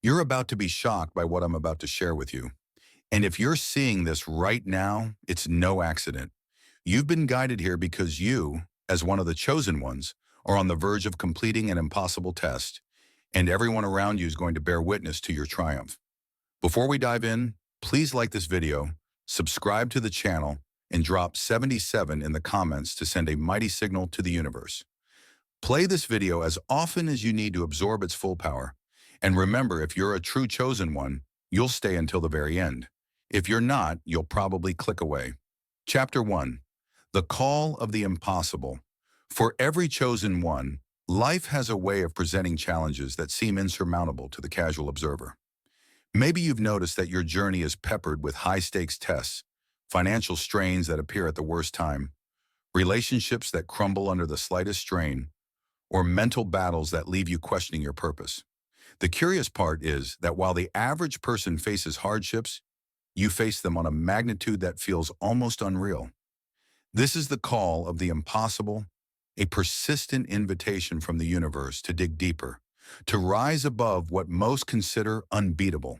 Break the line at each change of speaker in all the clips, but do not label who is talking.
You're about to be shocked by what I'm about to share with you. And if you're seeing this right now, it's no accident. You've been guided here because you, as one of the chosen ones, are on the verge of completing an impossible test, and everyone around you is going to bear witness to your triumph. Before we dive in, please like this video, subscribe to the channel, and drop 77 in the comments to send a mighty signal to the universe. Play this video as often as you need to absorb its full power. And remember, if you're a true chosen one, you'll stay until the very end. If you're not, you'll probably click away. Chapter 1. The Call of the Impossible. For every chosen one, life has a way of presenting challenges that seem insurmountable to the casual observer. Maybe you've noticed that your journey is peppered with high-stakes tests, financial strains that appear at the worst time, relationships that crumble under the slightest strain, or mental battles that leave you questioning your purpose. The curious part is that while the average person faces hardships, you face them on a magnitude that feels almost unreal. This is the call of the impossible, a persistent invitation from the universe to dig deeper, to rise above what most consider unbeatable.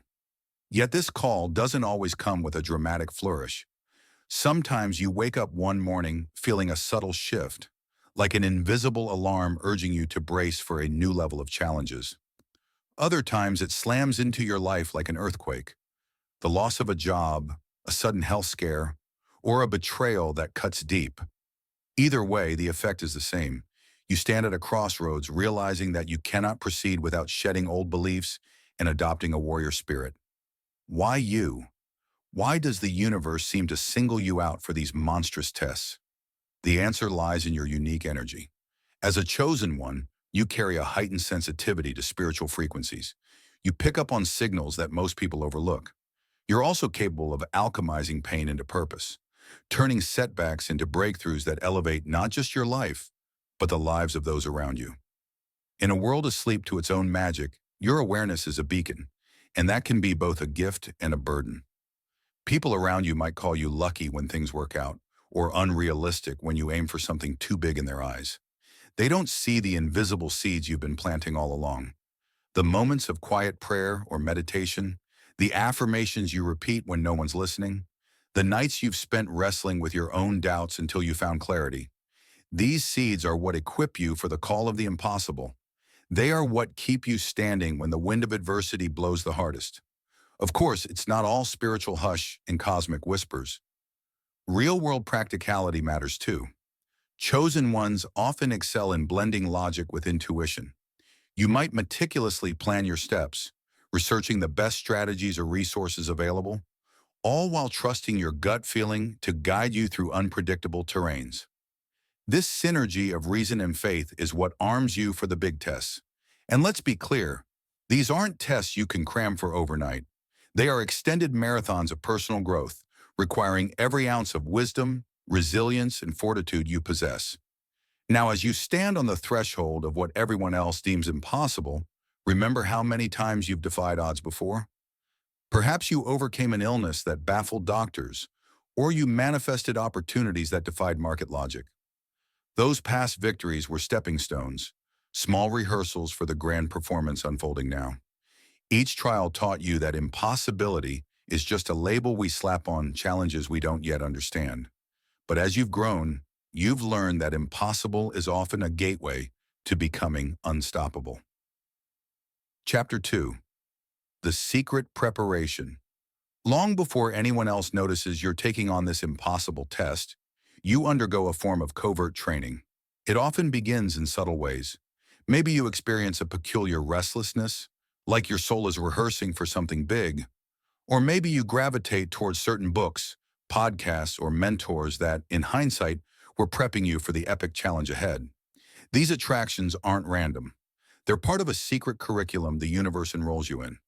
Yet this call doesn't always come with a dramatic flourish. Sometimes you wake up one morning feeling a subtle shift, like an invisible alarm urging you to brace for a new level of challenges. Other times it slams into your life like an earthquake. The loss of a job, a sudden health scare, or a betrayal that cuts deep. Either way, the effect is the same. You stand at a crossroads realizing that you cannot proceed without shedding old beliefs and adopting a warrior spirit. Why you? Why does the universe seem to single you out for these monstrous tests? The answer lies in your unique energy. As a chosen one, you carry a heightened sensitivity to spiritual frequencies. You pick up on signals that most people overlook. You're also capable of alchemizing pain into purpose, turning setbacks into breakthroughs that elevate not just your life, but the lives of those around you. In a world asleep to its own magic, your awareness is a beacon, and that can be both a gift and a burden. People around you might call you lucky when things work out, or unrealistic when you aim for something too big in their eyes. They don't see the invisible seeds you've been planting all along. The moments of quiet prayer or meditation, the affirmations you repeat when no one's listening, the nights you've spent wrestling with your own doubts until you found clarity. These seeds are what equip you for the call of the impossible. They are what keep you standing when the wind of adversity blows the hardest. Of course, it's not all spiritual hush and cosmic whispers. Real-world practicality matters too. Chosen ones often excel in blending logic with intuition. You might meticulously plan your steps, researching the best strategies or resources available, all while trusting your gut feeling to guide you through unpredictable terrains. This synergy of reason and faith is what arms you for the big tests. And let's be clear, these aren't tests you can cram for overnight. They are extended marathons of personal growth, requiring every ounce of wisdom, resilience, and fortitude you possess. Now, as you stand on the threshold of what everyone else deems impossible, remember how many times you've defied odds before? Perhaps you overcame an illness that baffled doctors, or you manifested opportunities that defied market logic. Those past victories were stepping stones, small rehearsals for the grand performance unfolding now. Each trial taught you that impossibility is just a label we slap on challenges we don't yet understand. But as you've grown, you've learned that impossible is often a gateway to becoming unstoppable. Chapter 2. The Secret Preparation. Long before anyone else notices you're taking on this impossible test, you undergo a form of covert training. It often begins in subtle ways. Maybe you experience a peculiar restlessness, like your soul is rehearsing for something big. Or maybe you gravitate towards certain books, podcasts, or mentors that, in hindsight, were prepping you for the epic challenge ahead. These attractions aren't random. They're part of a secret curriculum the universe enrolls you in.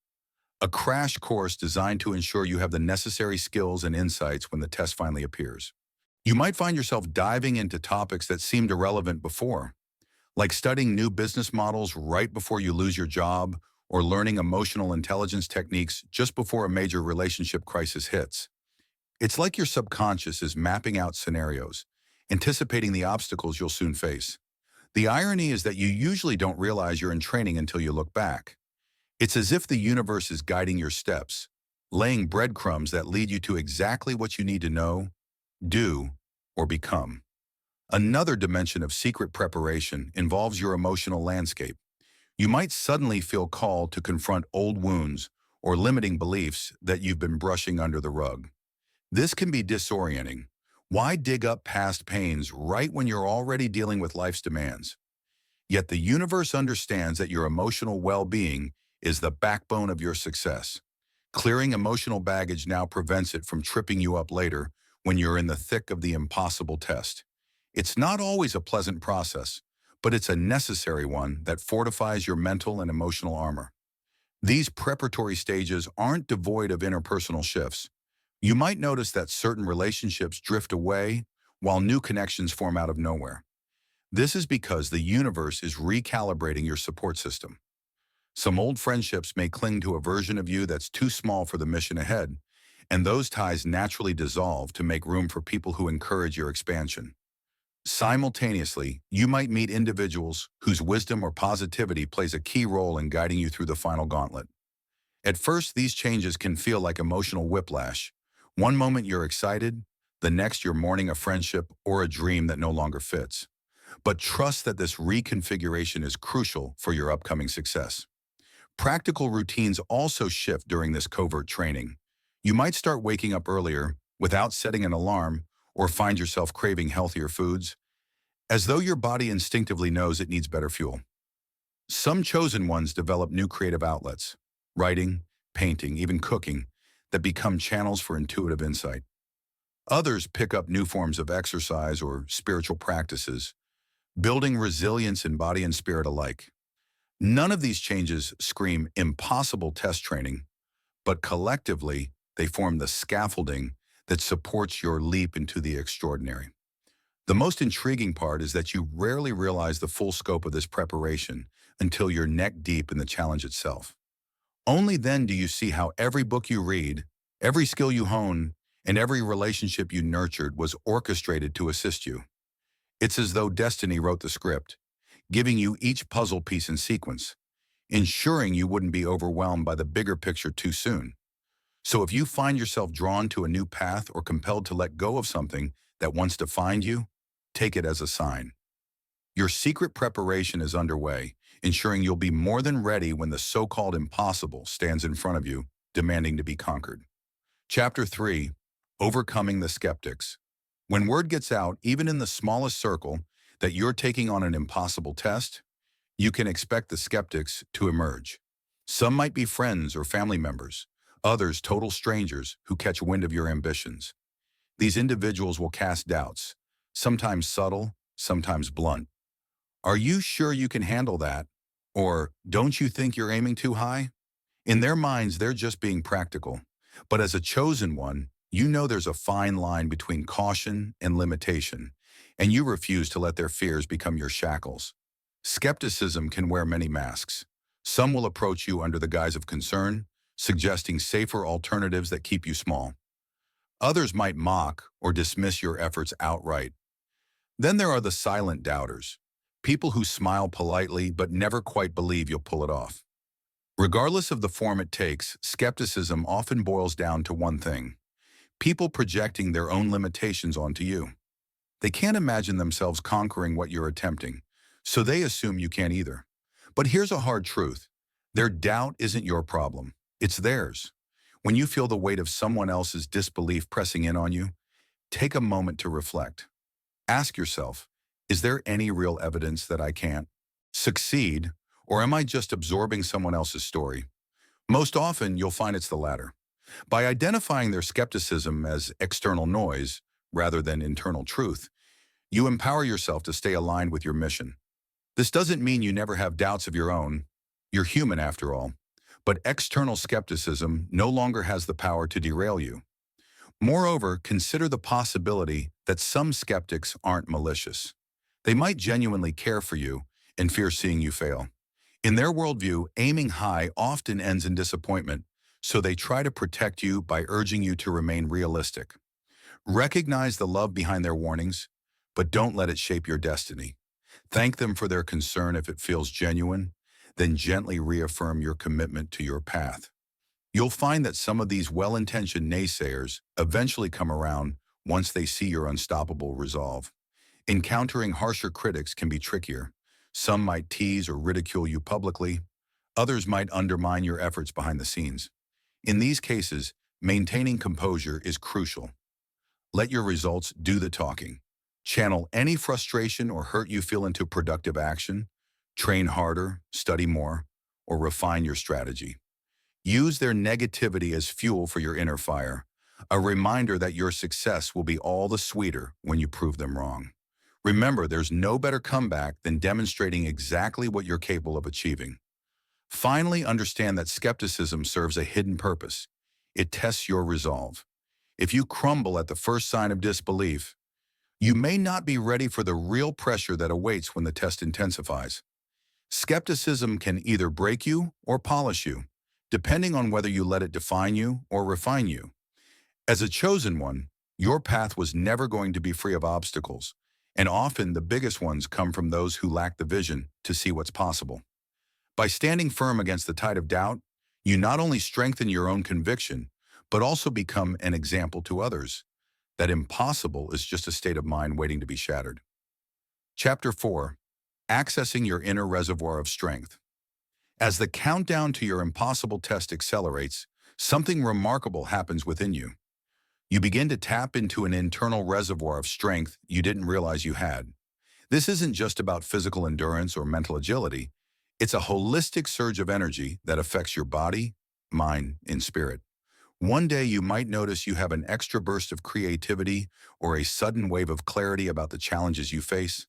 A crash course designed to ensure you have the necessary skills and insights when the test finally appears. You might find yourself diving into topics that seemed irrelevant before, like studying new business models right before you lose your job, or learning emotional intelligence techniques just before a major relationship crisis hits. It's like your subconscious is mapping out scenarios, anticipating the obstacles you'll soon face. The irony is that you usually don't realize you're in training until you look back. It's as if the universe is guiding your steps, laying breadcrumbs that lead you to exactly what you need to know, do, or become. Another dimension of secret preparation involves your emotional landscape. You might suddenly feel called to confront old wounds or limiting beliefs that you've been brushing under the rug. This can be disorienting. Why dig up past pains right when you're already dealing with life's demands? Yet the universe understands that your emotional well-being is the backbone of your success. Clearing emotional baggage now prevents it from tripping you up later when you're in the thick of the impossible test. It's not always a pleasant process, but it's a necessary one that fortifies your mental and emotional armor. These preparatory stages aren't devoid of interpersonal shifts. You might notice that certain relationships drift away while new connections form out of nowhere. This is because the universe is recalibrating your support system. Some old friendships may cling to a version of you that's too small for the mission ahead, and those ties naturally dissolve to make room for people who encourage your expansion. Simultaneously, you might meet individuals whose wisdom or positivity plays a key role in guiding you through the final gauntlet. At first, these changes can feel like emotional whiplash. One moment you're excited, the next you're mourning a friendship or a dream that no longer fits. But trust that this reconfiguration is crucial for your upcoming success. Practical routines also shift during this covert training. You might start waking up earlier without setting an alarm or find yourself craving healthier foods, as though your body instinctively knows it needs better fuel. Some chosen ones develop new creative outlets, writing, painting, even cooking, that become channels for intuitive insight. Others pick up new forms of exercise or spiritual practices, building resilience in body and spirit alike. None of these changes scream impossible test training, but collectively, they form the scaffolding that supports your leap into the extraordinary. The most intriguing part is that you rarely realize the full scope of this preparation until you're neck deep in the challenge itself. Only then do you see how every book you read, every skill you hone, and every relationship you nurtured was orchestrated to assist you. It's as though destiny wrote the script, giving you each puzzle piece in sequence, ensuring you wouldn't be overwhelmed by the bigger picture too soon. So if you find yourself drawn to a new path or compelled to let go of something that once defined you, take it as a sign. Your secret preparation is underway, ensuring you'll be more than ready when the so-called impossible stands in front of you, demanding to be conquered. Chapter 3, Overcoming the Skeptics. When word gets out, even in the smallest circle, that you're taking on an impossible test, you can expect the skeptics to emerge. Some might be friends or family members, others total strangers who catch wind of your ambitions. These individuals will cast doubts, sometimes subtle, sometimes blunt. Are you sure you can handle that? Or don't you think you're aiming too high? In their minds, they're just being practical. But as a chosen one, you know there's a fine line between caution and limitation, and you refuse to let their fears become your shackles. Skepticism can wear many masks. Some will approach you under the guise of concern, suggesting safer alternatives that keep you small. Others might mock or dismiss your efforts outright. Then there are the silent doubters, people who smile politely but never quite believe you'll pull it off. Regardless of the form it takes, skepticism often boils down to one thing: people projecting their own limitations onto you. They can't imagine themselves conquering what you're attempting, so they assume you can't either. But here's a hard truth: their doubt isn't your problem, it's theirs. When you feel the weight of someone else's disbelief pressing in on you, take a moment to reflect. Ask yourself, is there any real evidence that I can't succeed, or am I just absorbing someone else's story? Most often, you'll find it's the latter. By identifying their skepticism as external noise rather than internal truth, you empower yourself to stay aligned with your mission. This doesn't mean you never have doubts of your own. You're human after all. But external skepticism no longer has the power to derail you. Moreover, consider the possibility that some skeptics aren't malicious. They might genuinely care for you and fear seeing you fail. In their worldview, aiming high often ends in disappointment, so they try to protect you by urging you to remain realistic. Recognize the love behind their warnings, but don't let it shape your destiny. Thank them for their concern if it feels genuine, then gently reaffirm your commitment to your path. You'll find that some of these well-intentioned naysayers eventually come around once they see your unstoppable resolve. Encountering harsher critics can be trickier. Some might tease or ridicule you publicly. Others might undermine your efforts behind the scenes. In these cases, maintaining composure is crucial. Let your results do the talking. Channel any frustration or hurt you feel into productive action. Train harder, study more, or refine your strategy. Use their negativity as fuel for your inner fire, a reminder that your success will be all the sweeter when you prove them wrong. Remember, there's no better comeback than demonstrating exactly what you're capable of achieving. Finally, understand that skepticism serves a hidden purpose. It tests your resolve. If you crumble at the first sign of disbelief, you may not be ready for the real pressure that awaits when the test intensifies. Skepticism can either break you or polish you, depending on whether you let it define you or refine you. As a chosen one, your path was never going to be free of obstacles, and often the biggest ones come from those who lack the vision to see what's possible. By standing firm against the tide of doubt, you not only strengthen your own conviction, but also become an example to others. That impossible is just a state of mind waiting to be shattered. Chapter 4. Accessing your inner reservoir of strength. As the countdown to your impossible test accelerates, something remarkable happens within you. You begin to tap into an internal reservoir of strength you didn't realize you had. This isn't just about physical endurance or mental agility. It's a holistic surge of energy that affects your body, mind, and spirit. One day you might notice you have an extra burst of creativity or a sudden wave of clarity about the challenges you face.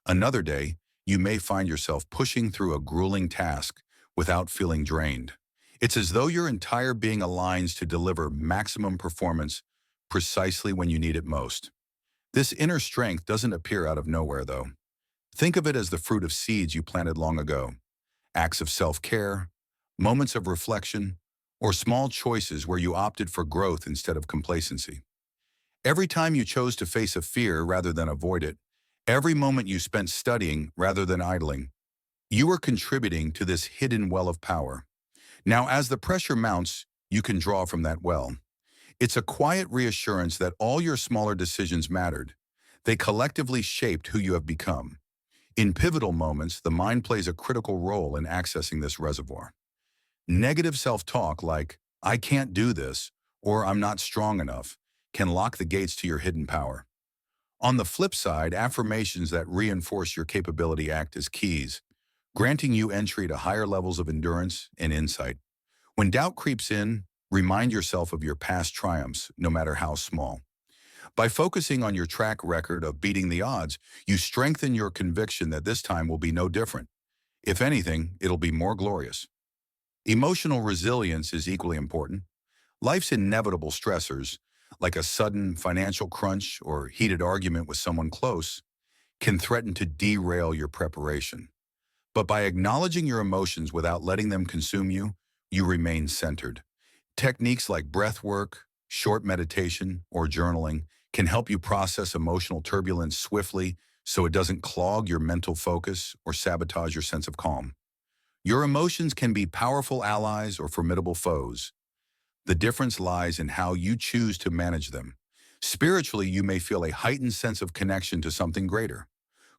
Another day, you may find yourself pushing through a grueling task without feeling drained. It's as though your entire being aligns to deliver maximum performance precisely when you need it most. This inner strength doesn't appear out of nowhere, though. Think of it as the fruit of seeds you planted long ago. Acts of self-care, moments of reflection, or small choices where you opted for growth instead of complacency. Every time you chose to face a fear rather than avoid it, every moment you spent studying rather than idling, you are contributing to this hidden well of power. Now, as the pressure mounts, you can draw from that well. It's a quiet reassurance that all your smaller decisions mattered. They collectively shaped who you have become. In pivotal moments, the mind plays a critical role in accessing this reservoir. Negative self-talk like, "I can't do this," or "I'm not strong enough," can lock the gates to your hidden power. On the flip side, affirmations that reinforce your capability act as keys, granting you entry to higher levels of endurance and insight. When doubt creeps in, remind yourself of your past triumphs, no matter how small. By focusing on your track record of beating the odds, you strengthen your conviction that this time will be no different. If anything, it'll be more glorious. Emotional resilience is equally important. Life's inevitable stressors, like a sudden financial crunch or heated argument with someone close, can threaten to derail your preparation. But by acknowledging your emotions without letting them consume you, you remain centered. Techniques like breath work, short meditation, or journaling can help you process emotional turbulence swiftly so it doesn't clog your mental focus or sabotage your sense of calm. Your emotions can be powerful allies or formidable foes. The difference lies in how you choose to manage them. Spiritually, you may feel a heightened sense of connection to something greater.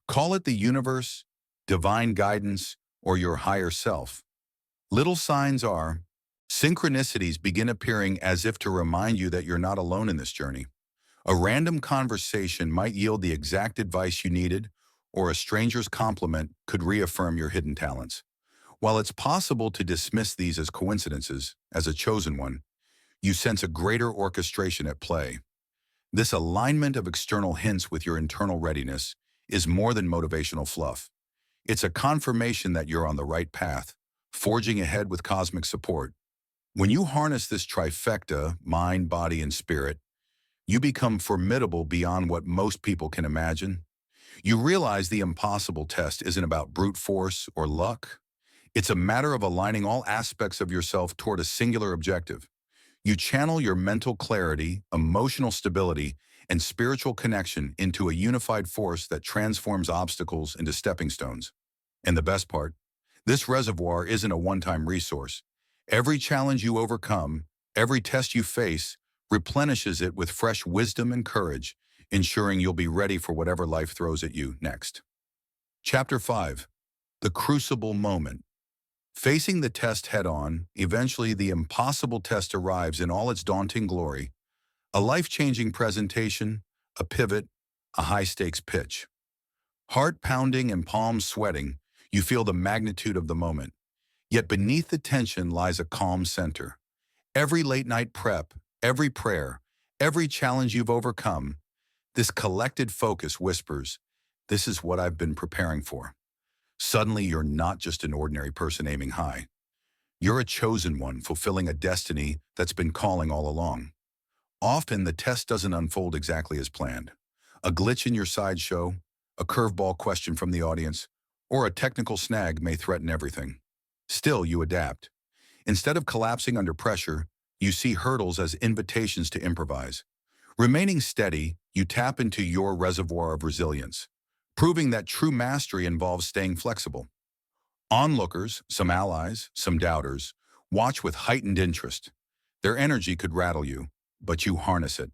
Call it the universe, divine guidance, or your higher self. Little signs are, synchronicities begin appearing as if to remind you that you're not alone in this journey. A random conversation might yield the exact advice you needed, or a stranger's compliment could reaffirm your hidden talents. While it's possible to dismiss these as coincidences, as a chosen one, you sense a greater orchestration at play. This alignment of external hints with your internal readiness is more than motivational fluff. It's a confirmation that you're on the right path, forging ahead with cosmic support. When you harness this trifecta, mind, body, and spirit, you become formidable beyond what most people can imagine. You realize the impossible test isn't about brute force or luck. It's a matter of aligning all aspects of yourself toward a singular objective. You channel your mental clarity, emotional stability, and spiritual connection into a unified force that transforms obstacles into stepping stones. And the best part, This reservoir isn't a one-time resource. Every challenge you overcome, every test you face, replenishes it with fresh wisdom and courage, ensuring you'll be ready for whatever life throws at you next. Chapter 5. The Crucible Moment. Facing the test head-on, eventually the impossible test arrives in all its daunting glory. A life-changing presentation, a pivot, a high-stakes pitch. Heart pounding and palms sweating, you feel the magnitude of the moment. Yet beneath the tension lies a calm center. Every late-night prep, every prayer, every challenge you've overcome, this collected focus whispers, "This is what I've been preparing for." Suddenly, you're not just an ordinary person aiming high. You're a chosen one fulfilling a destiny that's been calling all along. Often, the test doesn't unfold exactly as planned. A glitch in your sideshow, a curveball question from the audience, or a technical snag may threaten everything. Still, you adapt. Instead of collapsing under pressure, you see hurdles as invitations to improvise. Remaining steady, you tap into your reservoir of resilience, proving that true mastery involves staying flexible. Onlookers, some allies, some doubters, watch with heightened interest. Their energy could rattle you, but you harness it.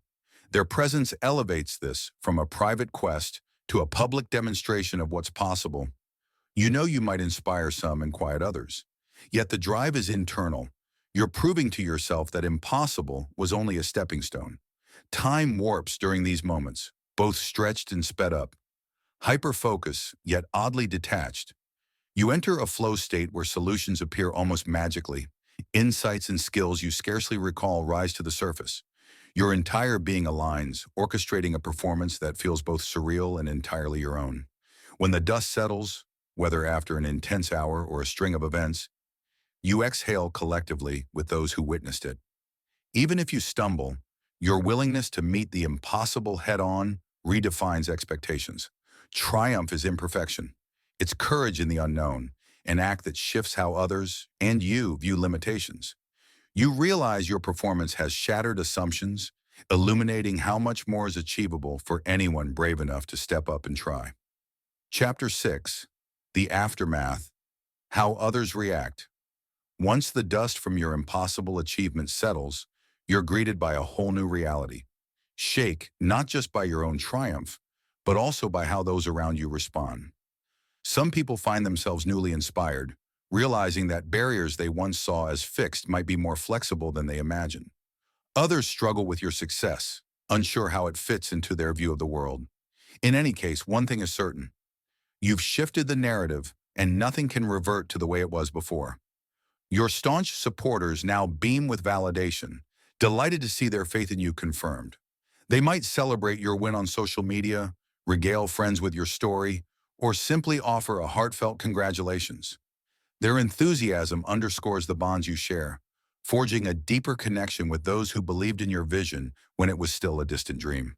Their presence elevates this from a private quest to a public demonstration of what's possible. You know you might inspire some and quiet others. Yet the drive is internal. You're proving to yourself that impossible was only a stepping stone. Time warps during these moments, both stretched and sped up. Hyper-focus, yet oddly detached. You enter a flow state where solutions appear almost magically. Insights and skills you scarcely recall rise to the surface. Your entire being aligns, orchestrating a performance that feels both surreal and entirely your own. When the dust settles, whether after an intense hour or a string of events, you exhale collectively with those who witnessed it. Even if you stumble, your willingness to meet the impossible head-on redefines expectations. Triumph is imperfection. It's courage in the unknown, an act that shifts how others and you view limitations. You realize your performance has shattered assumptions, illuminating how much more is achievable for anyone brave enough to step up and try. Chapter 6. The Aftermath. How Others React. Once the dust from your impossible achievement settles, you're greeted by a whole new reality. Shake not just by your own triumph, but also by how those around you respond. Some people find themselves newly inspired, realizing that barriers they once saw as fixed might be more flexible than they imagined. Others struggle with your success, unsure how it fits into their view of the world. In any case, one thing is certain. You've shifted the narrative, and nothing can revert to the way it was before. Your staunch supporters now beam with validation, delighted to see their faith in you confirmed. They might celebrate your win on social media, regale friends with your story, or simply offer a heartfelt congratulations. Their enthusiasm underscores the bonds you share, forging a deeper connection with those who believed in your vision when it was still a distant dream.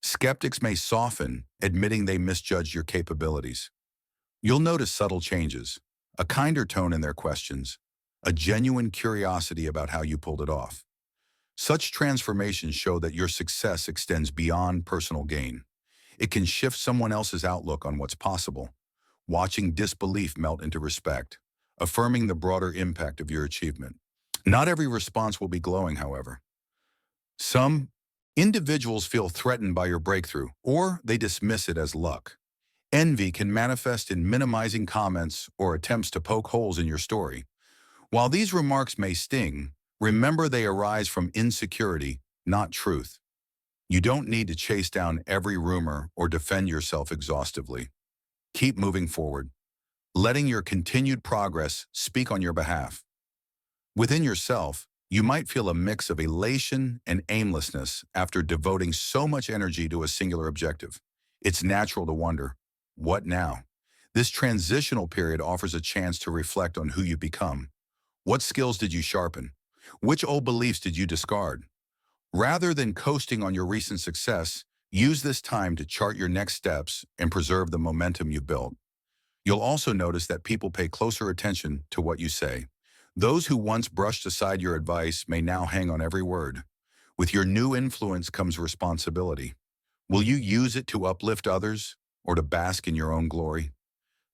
Skeptics may soften, admitting they misjudged your capabilities. You'll notice subtle changes, a kinder tone in their questions, a genuine curiosity about how you pulled it off. Such transformations show that your success extends beyond personal gain. It can shift someone else's outlook on what's possible, watching disbelief melt into respect, affirming the broader impact of your achievement. Not every response will be glowing, however. Some individuals feel threatened by your breakthrough, or they dismiss it as luck. Envy can manifest in minimizing comments or attempts to poke holes in your story. While these remarks may sting, remember they arise from insecurity, not truth. You don't need to chase down every rumor or defend yourself exhaustively. Keep moving forward, letting your continued progress speak on your behalf. Within yourself, you might feel a mix of elation and aimlessness after devoting so much energy to a singular objective. It's natural to wonder, what now? This transitional period offers a chance to reflect on who you become. What skills did you sharpen? Which old beliefs did you discard? Rather than coasting on your recent success, use this time to chart your next steps and preserve the momentum you've built. You'll also notice that people pay closer attention to what you say. Those who once brushed aside your advice may now hang on every word. With your new influence comes responsibility. Will you use it to uplift others or to bask in your own glory?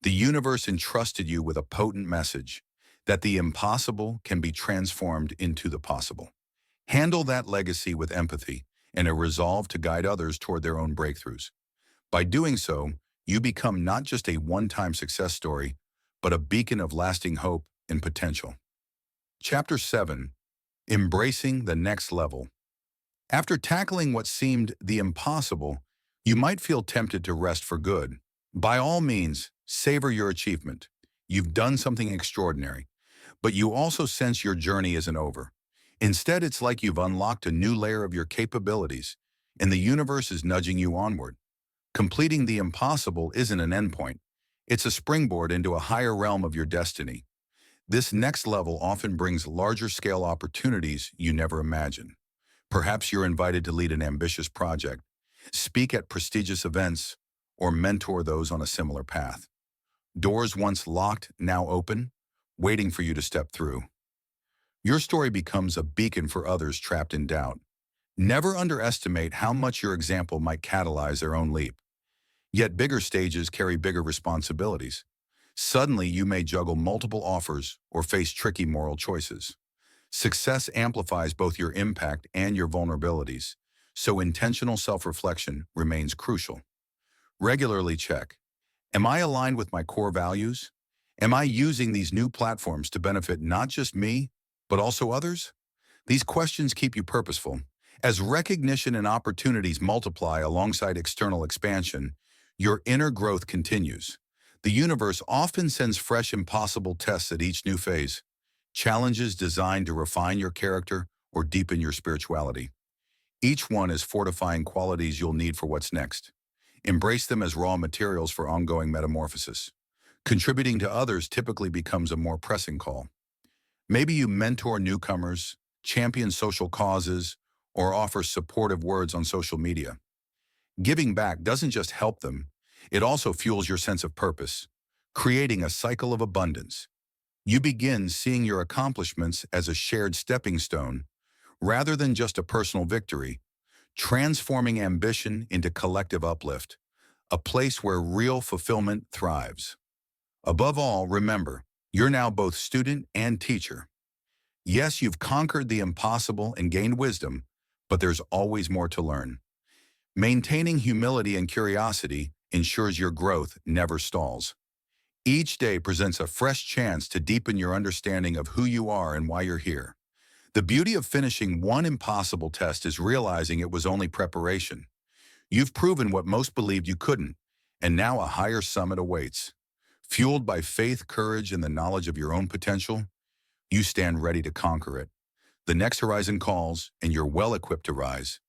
The universe entrusted you with a potent message that the impossible can be transformed into the possible. Handle that legacy with empathy and a resolve to guide others toward their own breakthroughs. By doing so, you become not just a one-time success story, but a beacon of lasting hope and potential. Chapter 7. Embracing the Next Level. After tackling what seemed the impossible, you might feel tempted to rest for good. By all means, savor your achievement. You've done something extraordinary, but you also sense your journey isn't over. Instead, it's like you've unlocked a new layer of your capabilities, and the universe is nudging you onward. Completing the impossible isn't an endpoint. It's a springboard into a higher realm of your destiny. This next level often brings larger-scale opportunities you never imagined. Perhaps you're invited to lead an ambitious project, speak at prestigious events, or mentor those on a similar path. Doors once locked, now open, waiting for you to step through. Your story becomes a beacon for others trapped in doubt. Never underestimate how much your example might catalyze their own leap. Yet bigger stages carry bigger responsibilities. Suddenly, you may juggle multiple offers or face tricky moral choices. Success amplifies both your impact and your vulnerabilities, so intentional self-reflection remains crucial. Regularly check, am I aligned with my core values? Am I using these new platforms to benefit not just me, but also others? These questions keep you purposeful. As recognition and opportunities multiply alongside external expansion, your inner growth continues. The universe often sends fresh impossible tests at each new phase, challenges designed to refine your character or deepen your spirituality. Each one is fortifying qualities you'll need for what's next. Embrace them as raw materials for ongoing metamorphosis. Contributing to others typically becomes a more pressing call. Maybe you mentor newcomers, champion social causes, or offer supportive words on social media. Giving back doesn't just help them, it also fuels your sense of purpose, creating a cycle of abundance. You begin seeing your accomplishments as a shared stepping stone rather than just a personal victory, transforming ambition into collective uplift, a place where real fulfillment thrives. Above all, remember, you're now both student and teacher. Yes, you've conquered the impossible and gained wisdom, but there's always more to learn. Maintaining humility and curiosity ensures your growth never stalls. Each day presents a fresh chance to deepen your understanding of who you are and why you're here. The beauty of finishing one impossible test is realizing it was only preparation. You've proven what most believed you couldn't, and now a higher summit awaits. Fueled by faith, courage, and the knowledge of your own potential, you stand ready to conquer it. The next horizon calls, and you're well equipped to rise.